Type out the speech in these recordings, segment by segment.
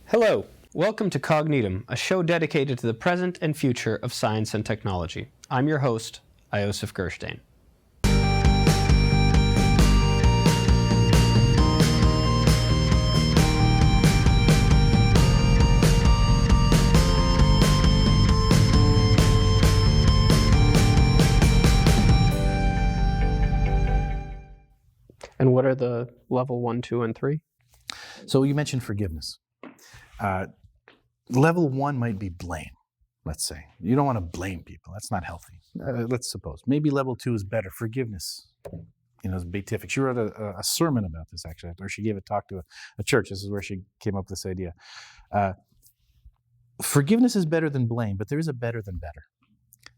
Hello, welcome to Cognitum, a show dedicated to the present and future of science and technology. I'm your host, Iosif Gershteyn. And what are the level 1, 2, and 3? So you mentioned forgiveness. Level 1 might be blame, let's say. You don't want to blame people. That's not healthy. Let's suppose. Maybe level 2 is better. Forgiveness, is beatific. She wrote a sermon about this, actually, or she gave a talk to a church. This is where she came up with this idea. Forgiveness is better than blame, but there is a better than better.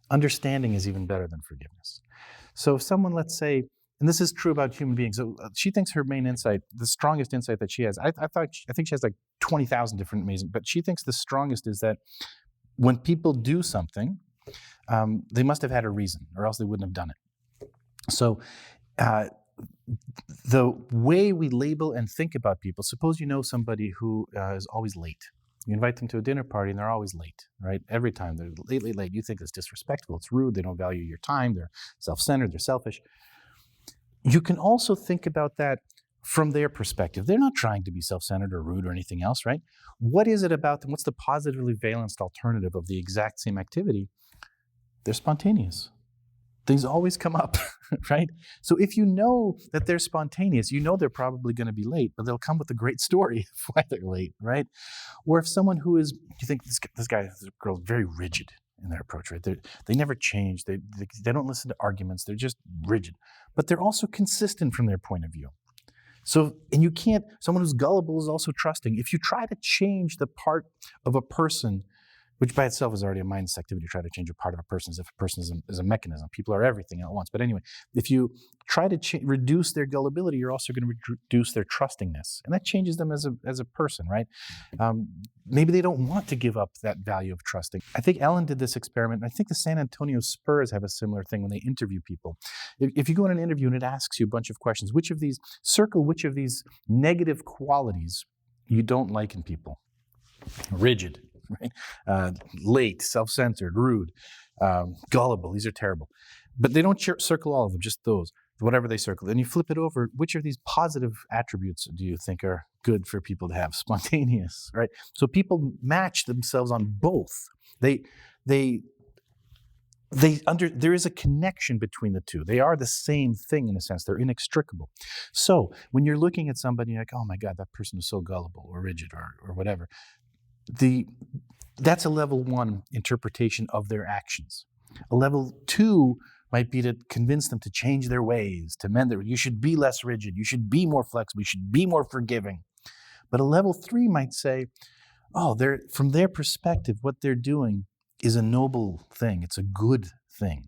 Understanding is even better than forgiveness. So if someone, let's say, and this is true about human beings. So she thinks her main insight, the strongest insight that she has, I think she has like 20,000 different amazing, but she thinks the strongest is that when people do something, they must have had a reason, or else they wouldn't have done it. So the way we label and think about people, suppose you know somebody who is always late. You invite them to a dinner party and they're always late, right? Every time they're late. You think it's disrespectful, it's rude, they don't value your time, they're self-centered, they're selfish. You can also think about that from their perspective. They're not trying to be self-centered or rude or anything else, right? What is it about them? What's the positively valenced alternative of the exact same activity? They're spontaneous. Things always come up, right? So if you know that they're spontaneous, you know they're probably going to be late, but they'll come with a great story of why they're late, right? Or if someone who is, you think this girl is very rigid in their approach, right? They never change. They don't listen to arguments. They're just rigid. But they're also consistent from their point of view. So, and you can't, someone who's gullible is also trusting. If you try to change the part of a person, which by itself is already a mindless activity, to try to change a part of a person as if a person is a mechanism. People are everything at once. But anyway, if you try to reduce their gullibility, you're also going to reduce their trustingness. And that changes them as a person, right? Maybe they don't want to give up that value of trusting. I think Ellen did this experiment. I think the San Antonio Spurs have a similar thing when they interview people. If you go on an interview and it asks you a bunch of questions, circle which of these negative qualities you don't like in people. Rigid. Right? Late, self-centered, rude, gullible. These are terrible. But they don't circle all of them, just those, whatever they circle. And you flip it over, which of these positive attributes do you think are good for people to have? Spontaneous, right? So people match themselves on both. There is a connection between the two. They are the same thing in a sense. They're inextricable. So when you're looking at somebody, you're like, oh my God, that person is so gullible or rigid or whatever. That's a level 1 interpretation of their actions. A level 2 might be to convince them to change their ways, to mend you should be less rigid, you should be more flexible, you should be more forgiving. But a level 3 might say, from their perspective, what they're doing is a noble thing, it's a good thing.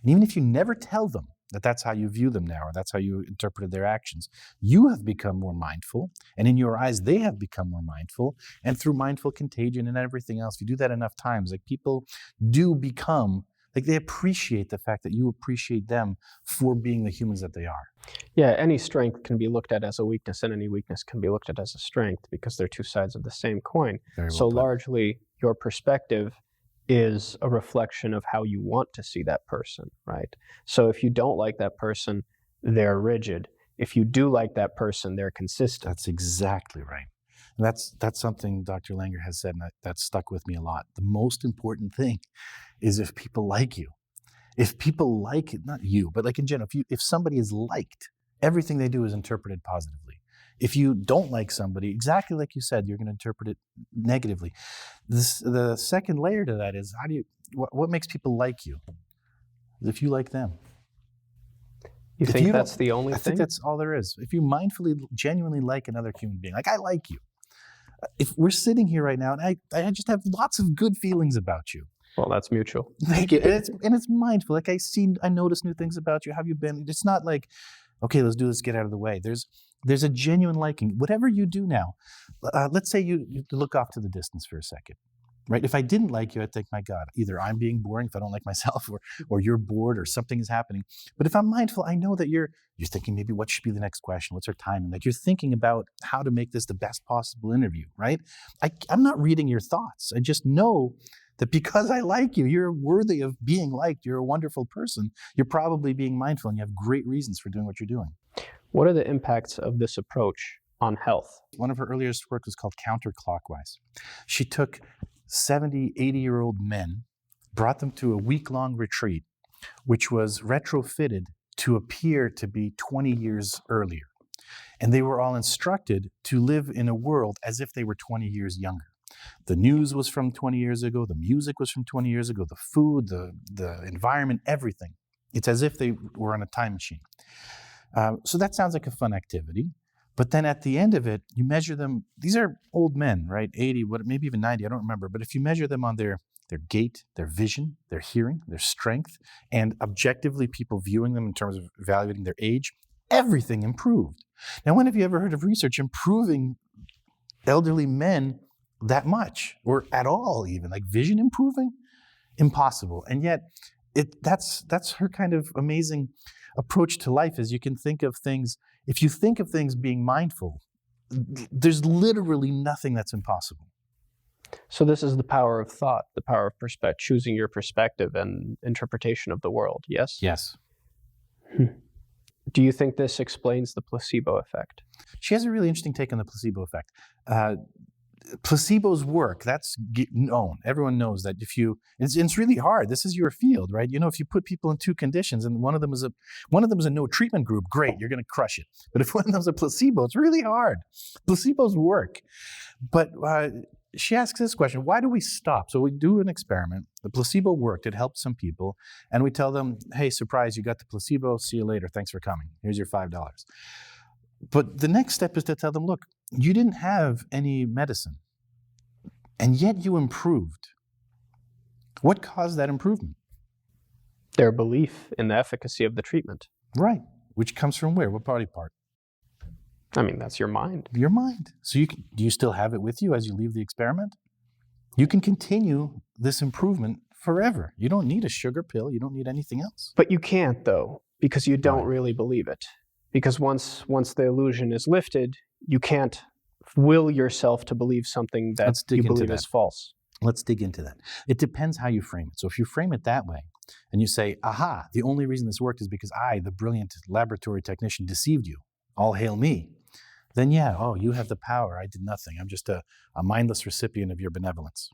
And even if you never tell them that that's how you view them now, or that's how you interpreted their actions, you have become more mindful, and in your eyes, they have become more mindful, and through mindful contagion and everything else, if you do that enough times, people do become, they appreciate the fact that you appreciate them for being the humans that they are. Yeah, any strength can be looked at as a weakness, and any weakness can be looked at as a strength, because they're two sides of the same coin. Very well so put. Largely, your perspective is a reflection of how you want to see that person, right? So if you don't like that person, they're rigid. If you do like that person, they're consistent. That's exactly right. And that's something Dr. Langer has said, and that stuck with me a lot. The most important thing is if people like you. If people like it, not you, but in general, if somebody is liked, everything they do is interpreted positively. If you don't like somebody, exactly like you said, you're going to interpret it negatively. The second layer to that is, what makes people like you? If you like them. You think that's the only thing? I think that's all there is. If you mindfully, genuinely like another human being, I like you. If we're sitting here right now, and I just have lots of good feelings about you. Well, that's mutual. Thank you. And it's mindful. I notice new things about you. How have you been? It's not like, okay, let's do this, get out of the way. There's a genuine liking. Whatever you do now, let's say you look off to the distance for a second. right? If I didn't like you, I'd think, my God, either I'm being boring if I don't like myself, or you're bored, or something is happening. But if I'm mindful, I know that you're thinking maybe what should be the next question, what's our timing? Like, you're thinking about how to make this the best possible interview, right? I'm not reading your thoughts. I just know that because I like you, you're worthy of being liked, you're a wonderful person, you're probably being mindful, and you have great reasons for doing what you're doing. What are the impacts of this approach on health? One of her earliest work was called Counterclockwise. She took 70, 80-year-old men, brought them to a week-long retreat, which was retrofitted to appear to be 20 years earlier. And they were all instructed to live in a world as if they were 20 years younger. The news was from 20 years ago, the music was from 20 years ago, the food, the environment, everything. It's as if they were on a time machine. So that sounds like a fun activity. But then at the end of it, you measure them. These are old men, right? 80, maybe even 90, I don't remember. But if you measure them on their gait, their vision, their hearing, their strength, and objectively people viewing them in terms of evaluating their age, everything improved. Now, when have you ever heard of research improving elderly men that much, or at all even? Like vision improving? Impossible. And yet, that's her kind of amazing approach to life, is you can think of things, if you think of things being mindful, there's literally nothing that's impossible. So this is the power of thought, the power of perspective, choosing your perspective and interpretation of the world, yes? Yes. Do you think this explains the placebo effect? She has a really interesting take on the placebo effect. Placebos work. That's known. Everyone knows that it's really hard. This is your field, right? If you put people in two conditions and one of them is a no treatment group, great, you're going to crush it. But if one of them is a placebo, it's really hard. Placebos work. But she asks this question: why do we stop? So we do an experiment. The placebo worked. It helped some people, and we tell them, "Hey, surprise! You got the placebo. See you later. Thanks for coming. Here's your $5." But the next step is to tell them, look, you didn't have any medicine, and yet you improved. What caused that improvement? Their belief in the efficacy of the treatment. Right. Which comes from where? What body part? I mean, that's your mind. Your mind. So do you still have it with you as you leave the experiment? You can continue this improvement forever. You don't need a sugar pill. You don't need anything else. But you can't, though, because you don't really believe it. Because once the illusion is lifted, you can't will yourself to believe something that you believe is false. Let's dig into that. It depends how you frame it. So if you frame it that way, and you say, aha, the only reason this worked is because I, the brilliant laboratory technician, deceived you, all hail me, then you have the power. I did nothing. I'm just a mindless recipient of your benevolence.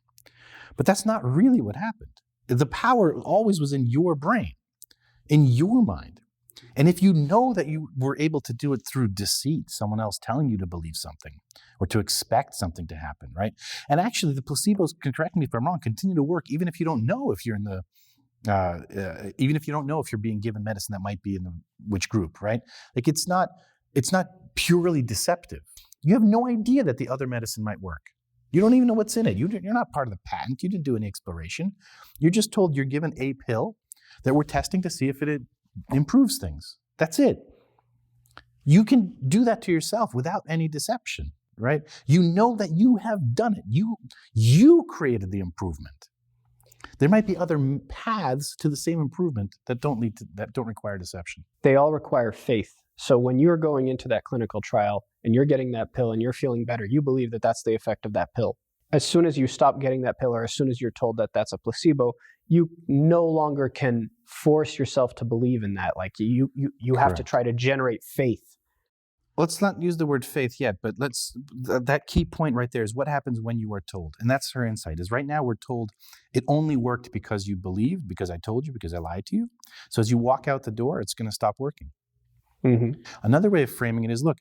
But that's not really what happened. The power always was in your brain, in your mind. And if you know that you were able to do it through deceit, someone else telling you to believe something or to expect something to happen, right? And actually, the placebos, correct me if I'm wrong, continue to work even if you don't know if you're in the, even if you don't know if you're being given medicine that might be in which group, right? Like it's not purely deceptive. You have no idea that the other medicine might work. You don't even know what's in it. You're not part of the patent. You didn't do any exploration. You're just told you're given a pill that we're testing to see if it improves things. That's it. You can do that to yourself without any deception, right? You know that you have done it. You created the improvement. There might be other paths to the same improvement that don't require deception. They all require faith. So when you're going into that clinical trial and you're getting that pill and you're feeling better, you believe that that's the effect of that pill. As soon as you stop getting that pill, or as soon as you're told that that's a placebo, you no longer can force yourself to believe in that. Like you have to try to generate faith. Let's not use the word faith yet, but that key point right there is what happens when you are told. And that's her insight, is right now we're told it only worked because you believed, because I told you, because I lied to you. So as you walk out the door, it's going to stop working. Mm-hmm. Another way of framing it is, look,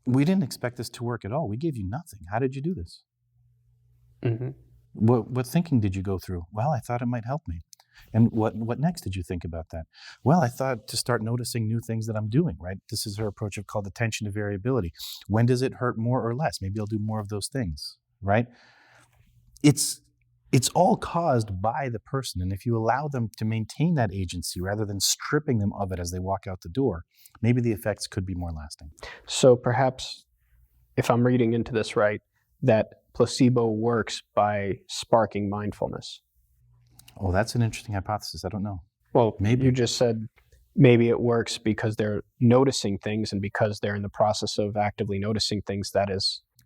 we didn't expect this to work at all. We gave you nothing. How did you do this? Mm-hmm. What thinking did you go through? Well, I thought it might help me. And what next did you think about that? Well, I thought to start noticing new things that I'm doing, right? This is her approach called attention to variability. When does it hurt more or less? Maybe I'll do more of those things, right? It's all caused by the person. And if you allow them to maintain that agency rather than stripping them of it as they walk out the door, maybe the effects could be more lasting. So perhaps, if I'm reading into this right, that placebo works by sparking mindfulness? Oh, that's an interesting hypothesis. I don't know. Well, Maybe. you just said maybe it works because they're noticing things, and because they're in the process of actively noticing things,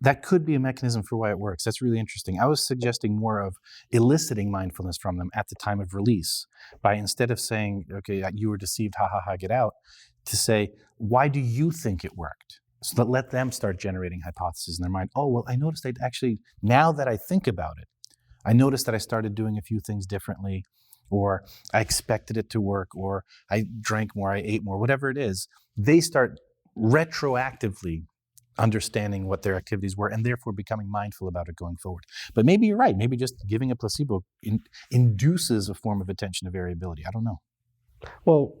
That could be a mechanism for why it works. That's really interesting. I was suggesting more of eliciting mindfulness from them at the time of release by, instead of saying, okay, you were deceived, ha ha ha, get out, to say, why do you think it worked? So that let them start generating hypotheses in their mind. Oh, well, I noticed now that I think about it, I noticed that I started doing a few things differently, or I expected it to work, or I drank more, I ate more, whatever it is. They start retroactively understanding what their activities were, and therefore becoming mindful about it going forward. But maybe you're right. Maybe just giving a placebo induces a form of attention to variability. I don't know. well,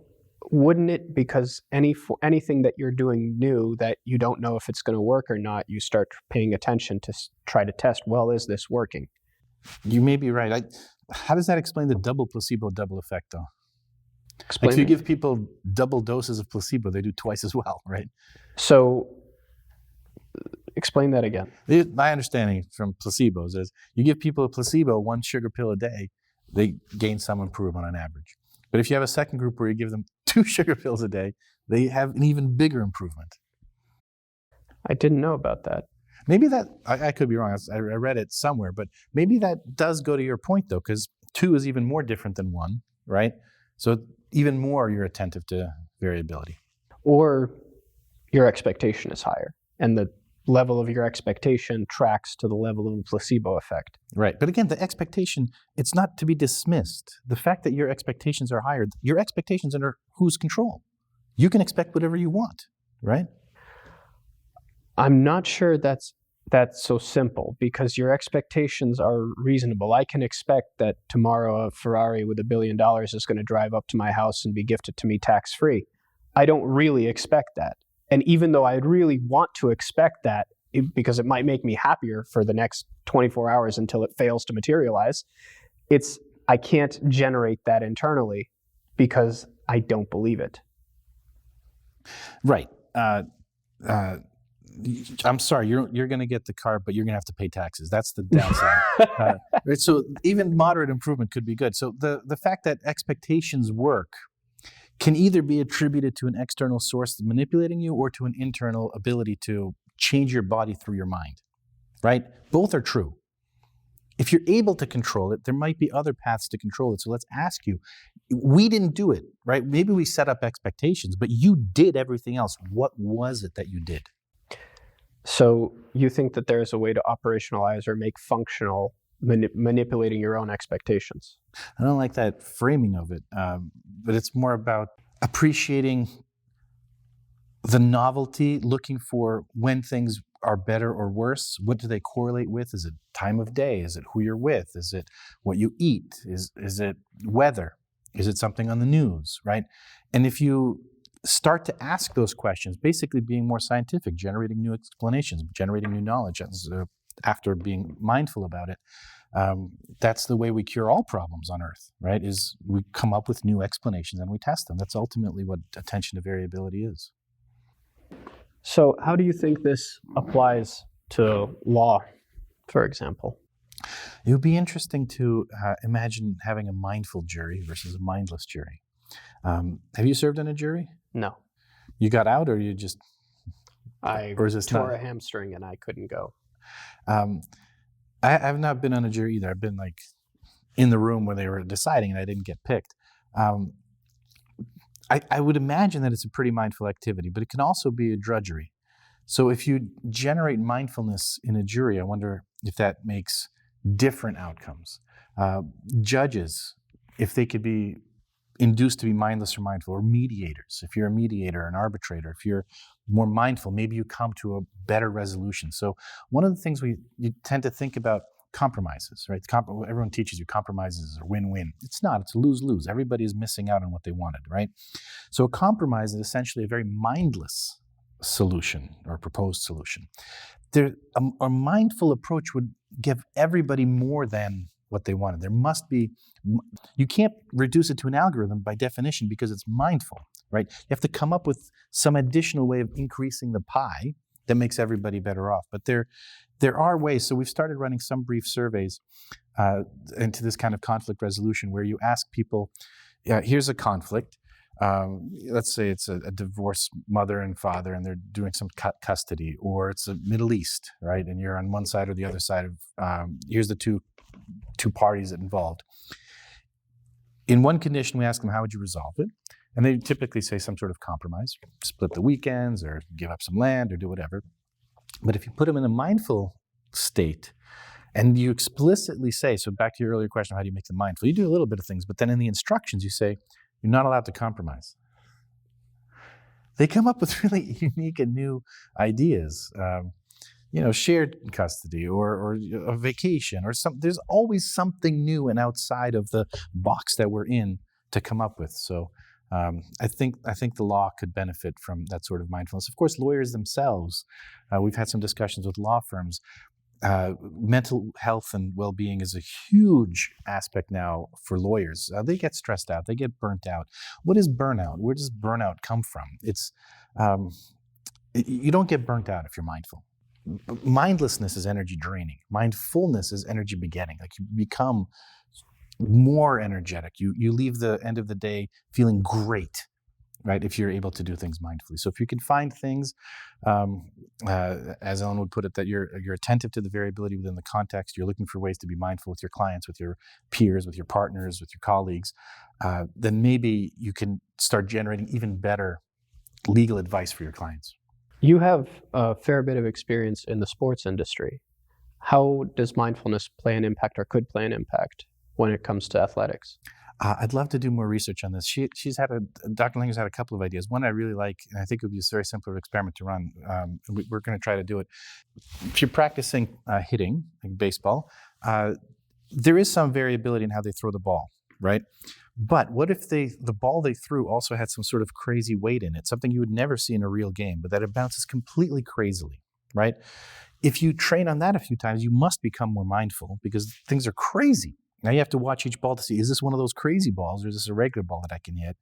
wouldn't it? Because anything that you're doing new that you don't know if it's going to work or not, you start paying attention to try to test, well, is this working? You may be right. How does that explain the double placebo, double effect, though? Explain Like if you it. give people double doses of placebo, they do twice as well, right? So explain that again. My understanding from placebos is you give people a placebo, 1 sugar pill a day, they gain some improvement on average. But if you have a second group where you give them 2 sugar pills a day, they have an even bigger improvement. I didn't know about that. Maybe that, I could be wrong, I read it somewhere, but maybe that does go to your point though, because 2 is even more different than 1, right? So even more you're attentive to variability. Or your expectation is higher, and the level of your expectation tracks to the level of the placebo effect. Right, but again, the expectation, it's not to be dismissed. The fact that your expectations are higher, your expectations under whose control? You can expect whatever you want, right? I'm not sure that's so simple, because your expectations are reasonable. I can expect that tomorrow a Ferrari with $1 billion is going to drive up to my house and be gifted to me tax-free. I don't really expect that. And even though I really want to expect that, because it might make me happier for the next 24 hours until it fails to materialize, I can't generate that internally because I don't believe it. Right. I'm sorry, you're going to get the car, but you're going to have to pay taxes. That's the downside. Right? So even moderate improvement could be good. So the fact that expectations work can either be attributed to an external source manipulating you, or to an internal ability to change your body through your mind, right? Both are true. If you're able to control it, there might be other paths to control it. So let's ask you, we didn't do it, right? Maybe we set up expectations, but you did everything else. What was it that you did? So you think that there's a way to operationalize or make functional manipulating your own expectations? I don't like that framing of it, but it's more about appreciating the novelty, looking for when things are better or worse. What do they correlate with? Is it time of day? Is it who you're with? Is it what you eat? Is it weather? Is it something on the news, right? And if you start to ask those questions, basically being more scientific, generating new explanations, generating new knowledge after being mindful about it, that's the way we cure all problems on Earth, right? Is we come up with new explanations and we test them. That's ultimately what attention to variability is. So how do you think this applies to law, for example? It would be interesting to imagine having a mindful jury versus a mindless jury. Have you served on a jury? No. You got out, or you just... I or is this tore not... a hamstring and I couldn't go. I've not been on a jury either. I've been like in the room where they were deciding and I didn't get picked. I would imagine that it's a pretty mindful activity, but it can also be a drudgery. So if you generate mindfulness in a jury, I wonder if that makes different outcomes. Judges, if they could be induced to be mindless or mindful, or mediators. If you're a mediator, an arbitrator, if you're more mindful, maybe you come to a better resolution. So one of the things you tend to think about compromises, right? Everyone teaches you compromises are win-win. It's not, it's lose-lose. Everybody is missing out on what they wanted, right? So a compromise is essentially a very mindless solution or proposed solution. A mindful approach would give everybody more than what they wanted. There must be, you can't reduce it to an algorithm by definition because it's mindful, right? You have to come up with some additional way of increasing the pie that makes everybody better off. But there are ways. So we've started running some brief surveys into this kind of conflict resolution where you ask people, here's a conflict. Let's say it's a divorced mother and father and they're doing some custody, or it's the Middle East, right? And you're on one side or the other side of, here's the two parties involved. In one condition, we ask them, how would you resolve it? And they typically say some sort of compromise, split the weekends or give up some land or do whatever. But if you put them in a mindful state and you explicitly say, so back to your earlier question, how do you make them mindful? You do a little bit of things, but then in the instructions you say, you're not allowed to compromise. They come up with really unique and new ideas. Shared custody or a vacation or something. There's always something new and outside of the box that we're in to come up with. So I think the law could benefit from that sort of mindfulness. Of course, lawyers themselves, we've had some discussions with law firms. Mental health and well-being is a huge aspect now for lawyers. They get stressed out. They get burnt out. What is burnout? Where does burnout come from? It's you don't get burnt out if you're mindful. Mindlessness is energy draining. Mindfulness is energy begetting. Like you become more energetic. You leave the end of the day feeling great, right? If you're able to do things mindfully. So if you can find things, as Ellen would put it, that you're attentive to the variability within the context, you're looking for ways to be mindful with your clients, with your peers, with your partners, with your colleagues, then maybe you can start generating even better legal advice for your clients. You have a fair bit of experience in the sports industry. How does mindfulness play an impact or could play an impact when it comes to athletics? I'd love to do more research on this. Dr. Linger's had a couple of ideas. One I really like, and I think it would be a very simple experiment to run. We're going to try to do it. If you're practicing hitting, like baseball, there is some variability in how they throw the ball, right? But what if the ball they threw also had some sort of crazy weight in it, something you would never see in a real game, but that it bounces completely crazily, right? If you train on that a few times, you must become more mindful because things are crazy. Now you have to watch each ball to see, is this one of those crazy balls or is this a regular ball that I can hit?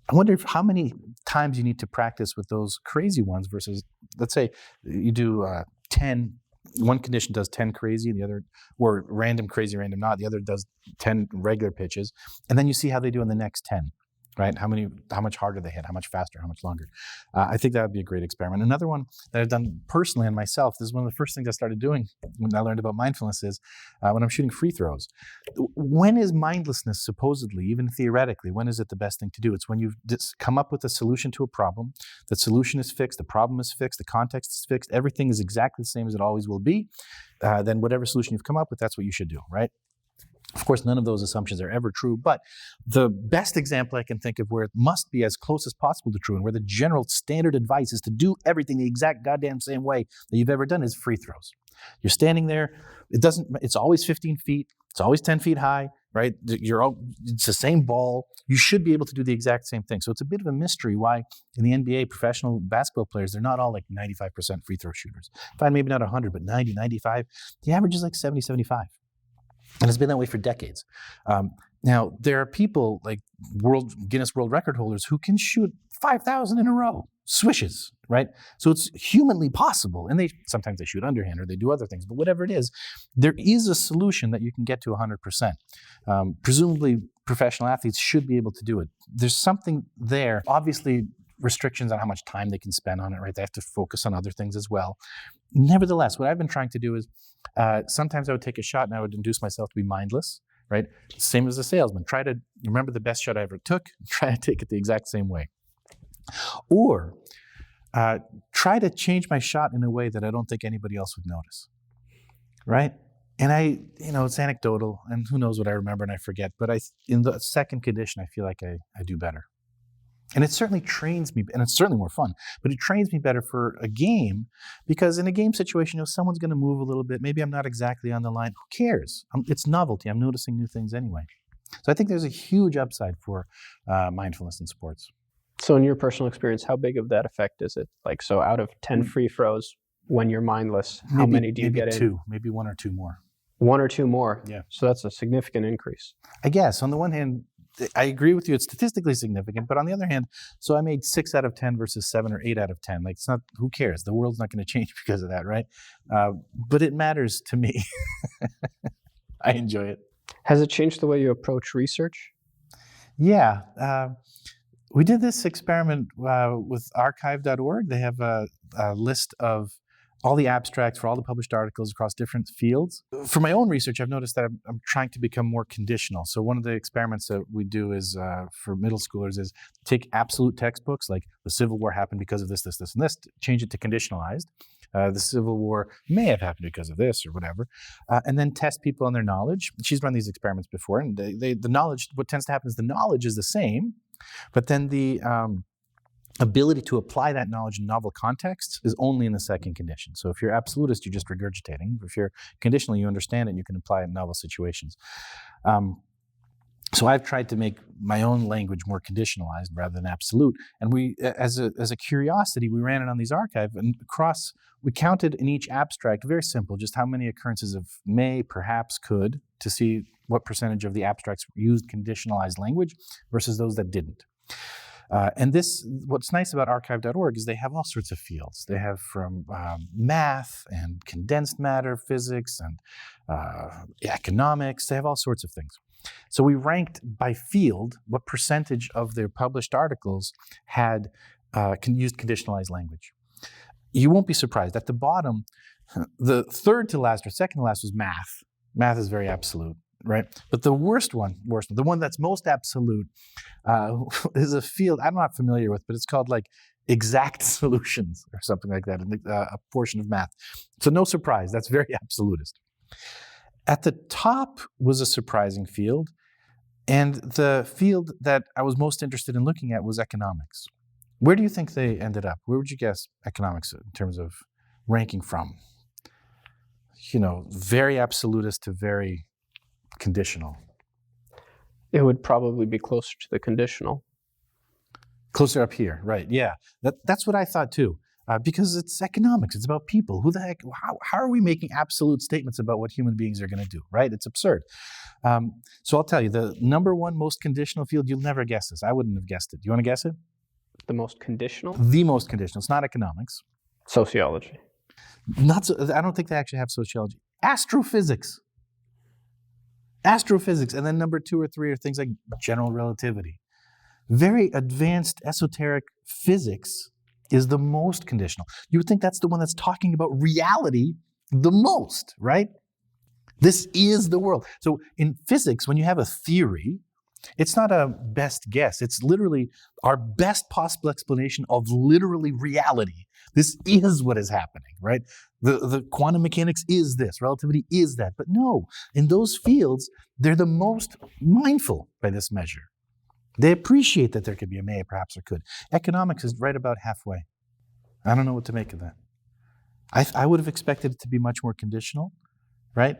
I wonder how many times you need to practice with those crazy ones versus, let's say you do 10, one condition does 10 crazy, the other, or random crazy, random not, the other does 10 regular pitches, and then you see how they do in the next 10. Right? How much harder they hit, how much faster, how much longer. I think that would be a great experiment. Another one that I've done personally on myself, this is one of the first things I started doing when I learned about mindfulness is when I'm shooting free throws. When is mindlessness supposedly, even theoretically, when is it the best thing to do? It's when you've come up with a solution to a problem, the solution is fixed, the problem is fixed, the context is fixed, everything is exactly the same as it always will be, then whatever solution you've come up with, that's what you should do, right? Of course, none of those assumptions are ever true, but the best example I can think of where it must be as close as possible to true and where the general standard advice is to do everything the exact goddamn same way that you've ever done is free throws. You're standing there, it's always 15 feet, it's always 10 feet high, right? It's the same ball. You should be able to do the exact same thing. So it's a bit of a mystery why in the NBA, professional basketball players, they're not all like 95% free throw shooters. Fine, maybe not 100, but 90, 95. The average is like 70, 75. And it's been that way for decades. Now, there are people like Guinness World Record holders who can shoot 5,000 in a row, swishes, right? So it's humanly possible. And sometimes they shoot underhand or they do other things, but whatever it is, there is a solution that you can get to 100%. Presumably, professional athletes should be able to do it. There's something there. Obviously, restrictions on how much time they can spend on it, right? They have to focus on other things as well. Nevertheless, what I've been trying to do is sometimes I would take a shot and I would induce myself to be mindless, right? Same as a salesman. Try to remember the best shot I ever took, try to take it the exact same way. Or try to change my shot in a way that I don't think anybody else would notice, right? And it's anecdotal and who knows what I remember and I forget, but in the second condition, I feel like I do better. And it certainly trains me, and it's certainly more fun, but it trains me better for a game because in a game situation, someone's going to move a little bit. Maybe I'm not exactly on the line. Who cares? It's novelty. I'm noticing new things anyway. So I think there's a huge upside for mindfulness in sports. So in your personal experience, how big of that effect is it? Like, so out of 10 free throws, when you're mindless, how many do you get in? Maybe one or two more. One or two more? Yeah. So that's a significant increase. I guess. On the one hand, I agree with you. It's statistically significant, but on the other hand, so I made 6 out of 10 versus 7 or 8 out of 10. Like, it's not. Who cares? The world's not going to change because of that, right? But it matters to me. I enjoy it. Has it changed the way you approach research? Yeah. We did this experiment with archive.org. They have a list of all the abstracts for all the published articles across different fields. For my own research, I've noticed that I'm trying to become more conditional. So one of the experiments that we do is for middle schoolers is take absolute textbooks, like the Civil War happened because of this, this, this, and this, change it to conditionalized. The Civil War may have happened because of this or whatever, and then test people on their knowledge. She's run these experiments before, and the knowledge, what tends to happen is the knowledge is the same, but then the ability to apply that knowledge in novel contexts is only in the second condition. So if you're absolutist, you're just regurgitating. If you're conditional, you understand it and you can apply it in novel situations. So I've tried to make my own language more conditionalized rather than absolute. And we, as a curiosity, we ran it on these archives, and we counted in each abstract, very simple, just how many occurrences of may, perhaps, could, to see what percentage of the abstracts used conditionalized language versus those that didn't. And what's nice about archive.org is they have all sorts of fields. They have from math and condensed matter, physics, and economics. They have all sorts of things. So we ranked by field what percentage of their published articles had used conditionalized language. You won't be surprised. At the bottom, the third to last or second to last was math. Math is very absolute, right? But the worst one, the one that's most absolute, is a field I'm not familiar with, but it's called like exact solutions or something like that, a portion of math. So no surprise, that's very absolutist. At the top was a surprising field, and the field that I was most interested in looking at was economics. Where do you think they ended up? Where would you guess economics in terms of ranking from? Very absolutist to very conditional. It would probably be closer to the conditional. Closer up here, right? Yeah, that's what I thought too. Because it's economics, it's about people. Who the heck? How are we making absolute statements about what human beings are going to do? Right? It's absurd. So I'll tell you, the number one most conditional field. You'll never guess this. I wouldn't have guessed it. Do you want to guess it? The most conditional? The most conditional. It's not economics. Sociology. Not so. I don't think they actually have sociology. Astrophysics. Astrophysics, and then number 2 or 3 are things like general relativity. Very advanced esoteric physics is the most conditional. You would think that's the one that's talking about reality the most, right? This is the world. So in physics, when you have a theory, it's not a best guess. It's literally our best possible explanation of literally reality. This is what is happening, right? The quantum mechanics is this, relativity is that. But no, in those fields, they're the most mindful by this measure. They appreciate that there could be a may, perhaps, or could. Economics is right about halfway. I don't know what to make of that. I would have expected it to be much more conditional, right?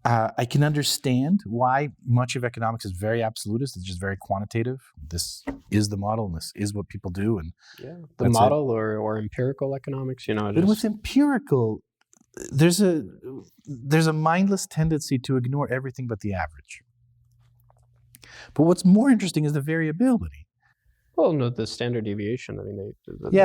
I can understand why much of economics is very absolutist. It's just very quantitative. This is the model, and this is what people do. And the model or empirical economics, But with empirical, there's a mindless tendency to ignore everything but the average. But what's more interesting is the variability. Well, no, the standard deviation. I mean,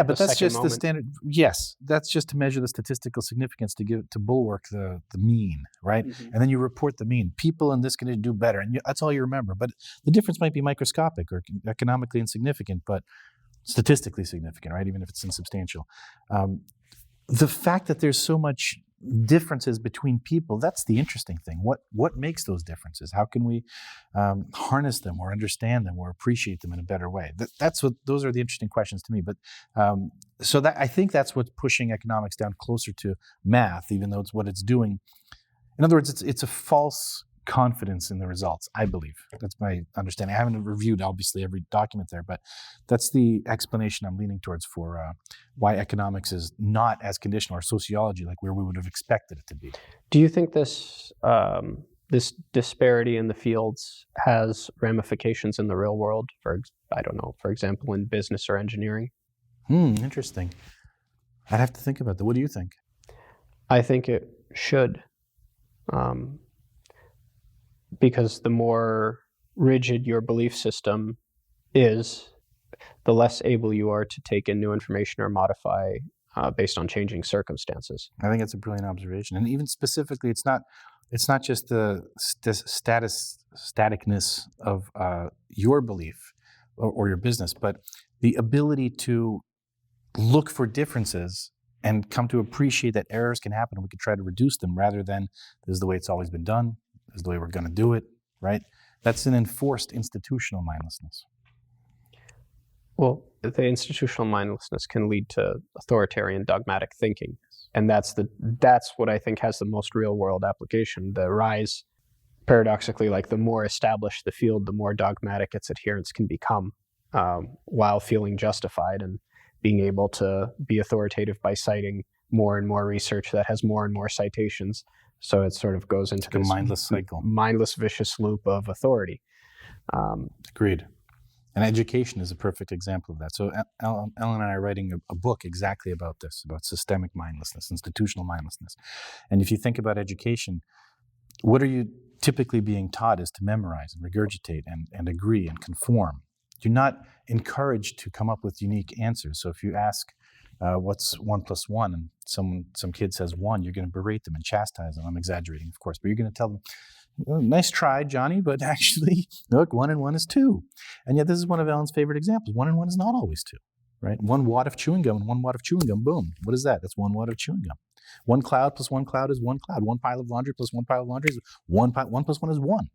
but that's just the standard. Yes, that's just to measure the statistical significance to bulwark the mean, right? Mm-hmm. And then you report the mean. People in this condition do better, and that's all you remember. But the difference might be microscopic or economically insignificant, but statistically significant, right? Even if it's insubstantial. The fact that there's so much differences between people, that's the interesting thing. What makes those differences? How can we harness them or understand them or appreciate them in a better way? Those are the interesting questions to me. But so that I think that's what's pushing economics down closer to math, even though it's what it's doing. In other words, it's a false confidence in the results, I believe. That's my understanding. I haven't reviewed, obviously, every document there, but that's the explanation I'm leaning towards for why economics is not as conditional, or sociology, like where we would have expected it to be. Do you think this disparity in the fields has ramifications in the real world? For example, in business or engineering? Interesting. I'd have to think about that. What do you think? I think it should. Because the more rigid your belief system is, the less able you are to take in new information or modify based on changing circumstances. I think that's a brilliant observation. And even specifically, it's not just the staticness of your belief or your business, but the ability to look for differences and come to appreciate that errors can happen and we can try to reduce them rather than this is the way it's always been done, this is the way we're going to do it, right? That's an enforced institutional mindlessness. Well, the institutional mindlessness can lead to authoritarian dogmatic thinking. And that's what I think has the most real world application. The rise, paradoxically, like the more established the field, the more dogmatic its adherents can become, while feeling justified and being able to be authoritative by citing more and more research that has more and more citations. So it sort of goes into this mindless cycle, mindless vicious loop of authority. Agreed. And education is a perfect example of that. So Ellen and I are writing a book exactly about this, about systemic mindlessness, institutional mindlessness. And if you think about education, what are you typically being taught is to memorize and regurgitate and agree and conform. You're not encouraged to come up with unique answers. So if you ask what's 1 + 1 and some kid says 1, you're going to berate them and chastise them. I'm exaggerating, of course, but you're going to tell them, well, nice try, Johnny, but actually, look, 1 and 1 is 2. And yet this is one of Ellen's favorite examples. 1 and 1 is not always 2, right? 1 wad of chewing gum and 1 wad of chewing gum, boom. What is that? That's 1 wad of chewing gum. 1 cloud + 1 cloud is 1 cloud. 1 pile of laundry + 1 pile of laundry is 1 + 1 is 1,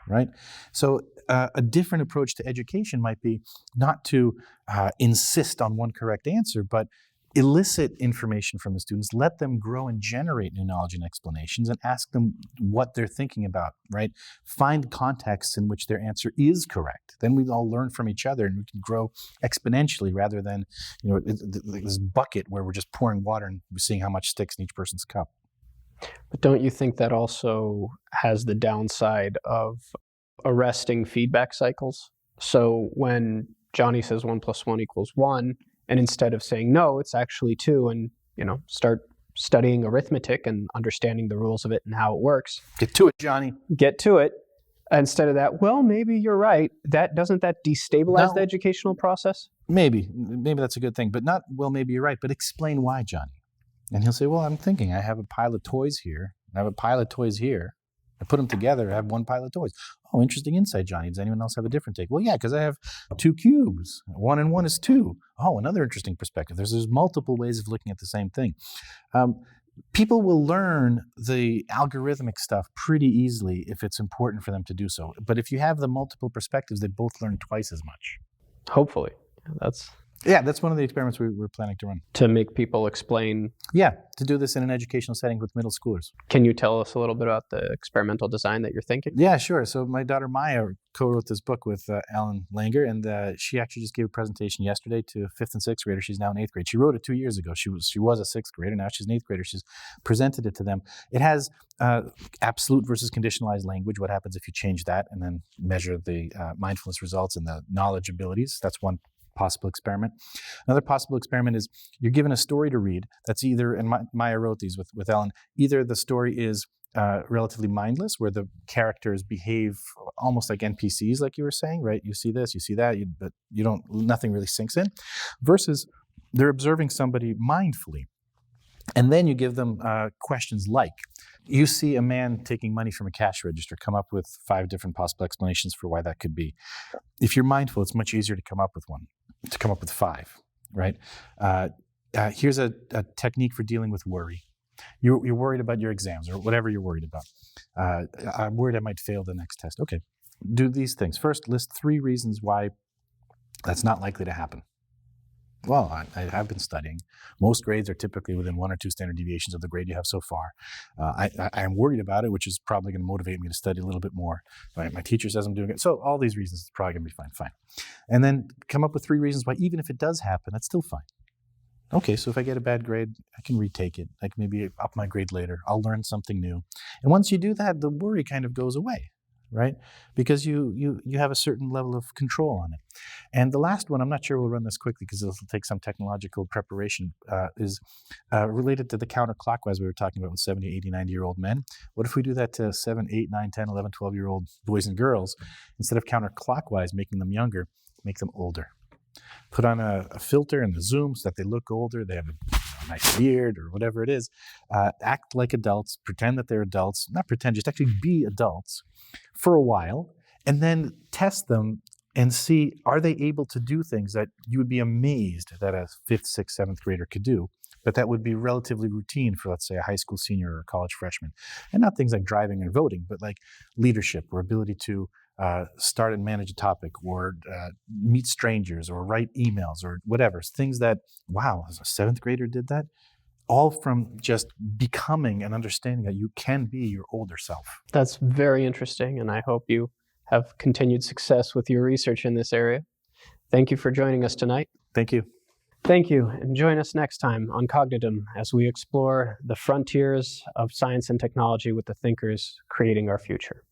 right? So a different approach to education might be not to insist on one correct answer, but elicit information from the students, let them grow and generate new knowledge and explanations, and ask them what they're thinking about, right? Find contexts in which their answer is correct. Then we all learn from each other and we can grow exponentially rather than, this bucket where we're just pouring water and seeing how much sticks in each person's cup. But don't you think that also has the downside of arresting feedback cycles? So when Johnny says 1 + 1 = 1, and instead of saying, no, it's actually 2, and start studying arithmetic and understanding the rules of it and how it works. Get to it, Johnny. Get to it. Instead of that, well, maybe you're right. Doesn't that destabilize the educational process? Maybe that's a good thing, but not, well, maybe you're right, but explain why, Johnny. And he'll say, well, I'm thinking I have a pile of toys here, and I have a pile of toys here. I put them together, I have 1 pile of toys. Oh, interesting insight, Johnny. Does anyone else have a different take? Well, yeah, because I have 2 cubes. 1 and 1 is 2. Oh, another interesting perspective. There's multiple ways of looking at the same thing. People will learn the algorithmic stuff pretty easily if it's important for them to do so. But if you have the multiple perspectives, they both learn twice as much. Hopefully. That's one of the experiments we're planning to run. To make people explain? Yeah, to do this in an educational setting with middle schoolers. Can you tell us a little bit about the experimental design that you're thinking? Yeah, sure. So my daughter Maya co-wrote this book with Alan Langer, and she actually just gave a presentation yesterday to 5th and 6th graders. She's now in 8th grade. She wrote it 2 years ago. She was a 6th grader. Now she's an 8th grader. She's presented it to them. It has absolute versus conditionalized language. What happens if you change that and then measure the mindfulness results and the knowledge abilities? That's one possible experiment. Another possible experiment is you're given a story to read that's either, and Maya wrote these with Ellen, either the story is relatively mindless, where the characters behave almost like NPCs, like you were saying, right? You see this, you see that, but nothing really sinks in, versus they're observing somebody mindfully. And then you give them questions like, you see a man taking money from a cash register, come up with 5 different possible explanations for why that could be. If you're mindful, it's much easier to come up with 5, right? Here's a technique for dealing with worry. You're worried about your exams or whatever you're worried about. I'm worried I might fail the next test. Okay, do these things. First, list 3 reasons why that's not likely to happen. Well, I have been studying. Most grades are typically within 1 or 2 standard deviations of the grade you have so far. I am worried about it, which is probably going to motivate me to study a little bit more. My teacher says I'm doing it. So all these reasons, it's probably going to be fine. And then come up with 3 reasons why even if it does happen, it's still fine. Okay, so if I get a bad grade, I can retake it. I can maybe up my grade later. I'll learn something new. And once you do that, the worry kind of goes away. right? Because you have a certain level of control on it. And the last one, I'm not sure we'll run this quickly because this will take some technological preparation, is related to the counterclockwise we were talking about with 70, 80, 90-year-old men. What if we do that to 7, 8, 9, 10, 11, 12-year-old boys and girls? Instead of counterclockwise, making them younger, make them older. Put on a filter in the Zoom so that they look older, they have a nice beard or whatever it is. Act like adults, pretend that they're adults, not pretend, just actually be adults for a while, and then test them and see, are they able to do things that you would be amazed that a 5th, 6th, 7th grader could do, but that would be relatively routine for, let's say, a high school senior or a college freshman. And not things like driving and voting, but like leadership or ability to start and manage a topic, or meet strangers, or write emails, or whatever. Things that, wow, a 7th grader did that? All from just becoming and understanding that you can be your older self. That's very interesting, and I hope you have continued success with your research in this area. Thank you for joining us tonight. Thank you. Thank you, and join us next time on Cognitum as we explore the frontiers of science and technology with the thinkers creating our future.